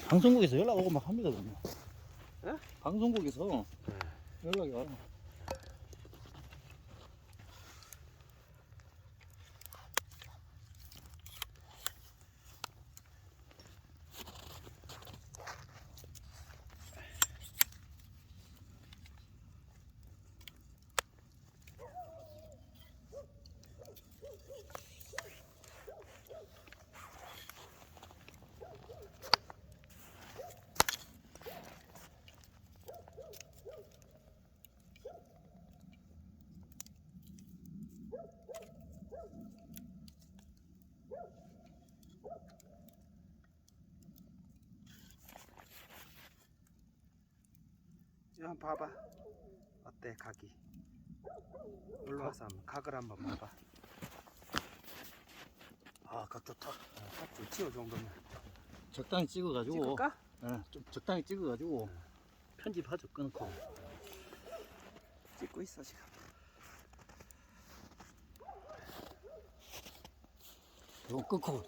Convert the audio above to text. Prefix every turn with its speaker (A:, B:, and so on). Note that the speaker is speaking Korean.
A: 방송국에서 연락 오고 막 합니다.
B: 예?
A: 방송국에서 연락이 와요.
B: 이거 한번 봐봐. 어때 각이? 올라와서 한번 각을 한번 봐봐.
A: 아, 각 좋다.
B: 각 좋지 이 정도면.
A: 적당히 찍어가지고.
B: 찍을까?
A: 예, 좀 적당히 찍어가지고 편집하죠. 끊고.
B: 찍고 있어 지금.
A: 이거 끊고.